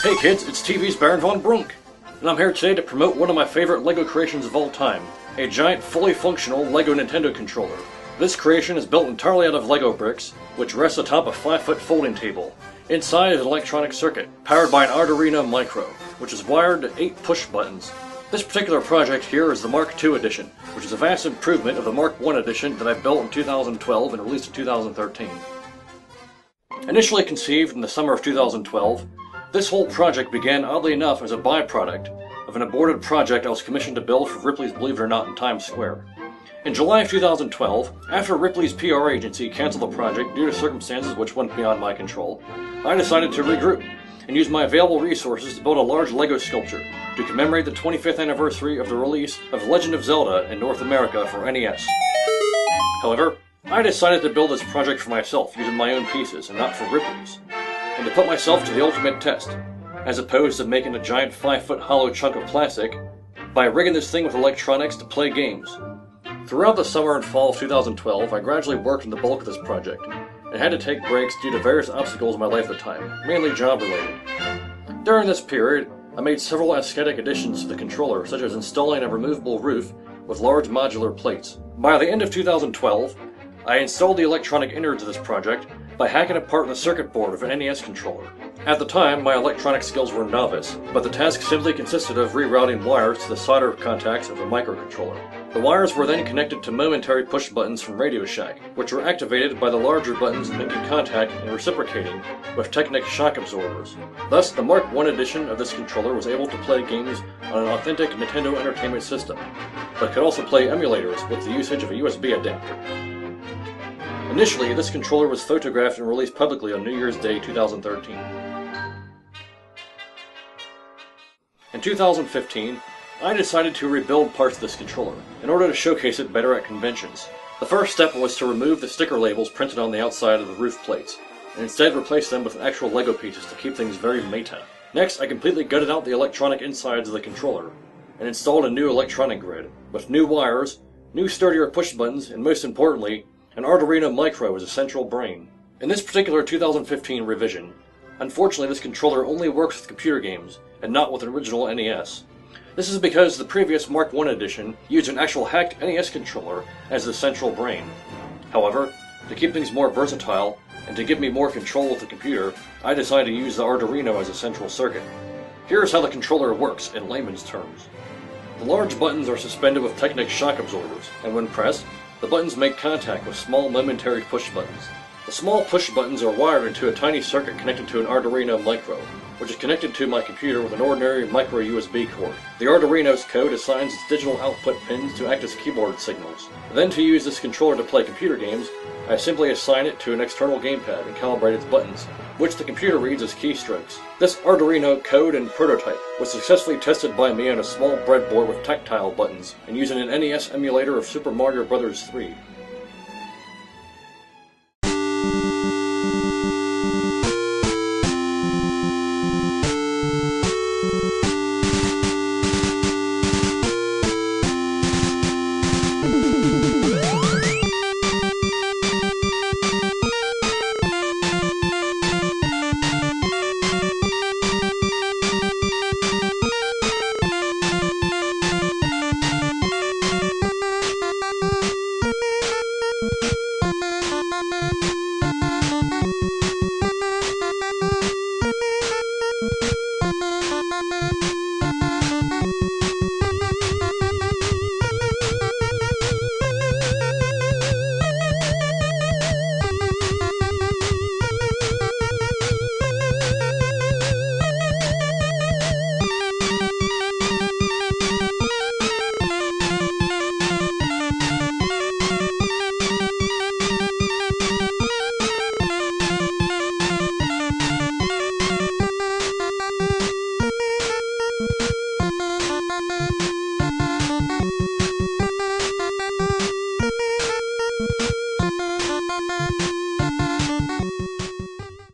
Hey kids, it's TV's Baron von Brunk, and I'm here today to promote one of my favorite LEGO creations of all time, a giant, fully functional LEGO Nintendo controller. This creation is built entirely out of LEGO bricks, which rests atop a 5-foot folding table. Inside is an electronic circuit, powered by an Arduino Micro, which is wired to 8 push buttons. This particular project here is the Mk.II edition, which is a vast improvement of the Mk.I edition that I built in 2012 and released in 2013. Initially conceived in the summer of 2012, this whole project began, oddly enough, as a byproduct of an aborted project I was commissioned to build for Ripley's Believe It or Not in Times Square. In July of 2012, after Ripley's PR agency canceled the project due to circumstances which went beyond my control, I decided to regroup and use my available resources to build a large LEGO sculpture to commemorate the 25th anniversary of the release of Legend of Zelda in North America for NES. However, I decided to build this project for myself using my own pieces and not for Ripley's, and to put myself to the ultimate test, as opposed to making a giant 5-foot hollow chunk of plastic, by rigging this thing with electronics to play games. Throughout the summer and fall of 2012, I gradually worked on the bulk of this project, and had to take breaks due to various obstacles in my life at the time, mainly job-related. During this period, I made several aesthetic additions to the controller, such as installing a removable roof with large modular plates. By the end of 2012, I installed the electronic innards of this project by hacking apart the circuit board of an NES controller. At the time, my electronic skills were novice, but the task simply consisted of rerouting wires to the solder contacts of a microcontroller. The wires were then connected to momentary push buttons from Radio Shack, which were activated by the larger buttons making contact and reciprocating with Technic shock absorbers. Thus, the Mk.I edition of this controller was able to play games on an authentic Nintendo Entertainment System, but could also play emulators with the usage of a USB adapter. Initially, this controller was photographed and released publicly on New Year's Day 2013. In 2015, I decided to rebuild parts of this controller in order to showcase it better at conventions. The first step was to remove the sticker labels printed on the outside of the roof plates, and instead replace them with actual LEGO pieces to keep things very meta. Next, I completely gutted out the electronic insides of the controller, and installed a new electronic grid, with new wires, new sturdier push buttons, and most importantly, an Arduino Micro as a central brain. In this particular 2015 revision, unfortunately this controller only works with computer games, and not with an original NES. This is because the previous Mk.I edition used an actual hacked NES controller as the central brain. However, to keep things more versatile, and to give me more control with the computer, I decided to use the Arduino as a central circuit. Here's how the controller works in layman's terms. The large buttons are suspended with Technic shock absorbers, and when pressed, the buttons make contact with small momentary push buttons. The small push buttons are wired into a tiny circuit connected to an Arduino Micro, which is connected to my computer with an ordinary micro USB cord. The Arduino's code assigns its digital output pins to act as keyboard signals. Then to use this controller to play computer games, I simply assign it to an external gamepad and calibrate its buttons, which the computer reads as keystrokes. This Arduino code and prototype was successfully tested by me on a small breadboard with tactile buttons, and using an NES emulator of Super Mario Bros. 3.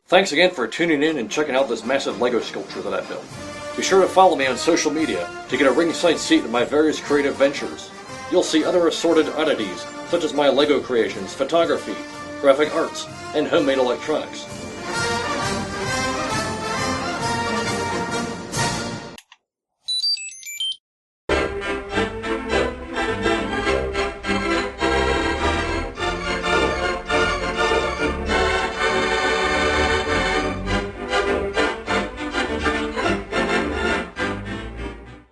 Thanks again for tuning in and checking out this massive LEGO sculpture that I built. Be sure to follow me on social media to get a ringside seat in my various creative ventures. You'll see other assorted oddities, such as my LEGO creations, photography, graphic arts, and homemade electronics.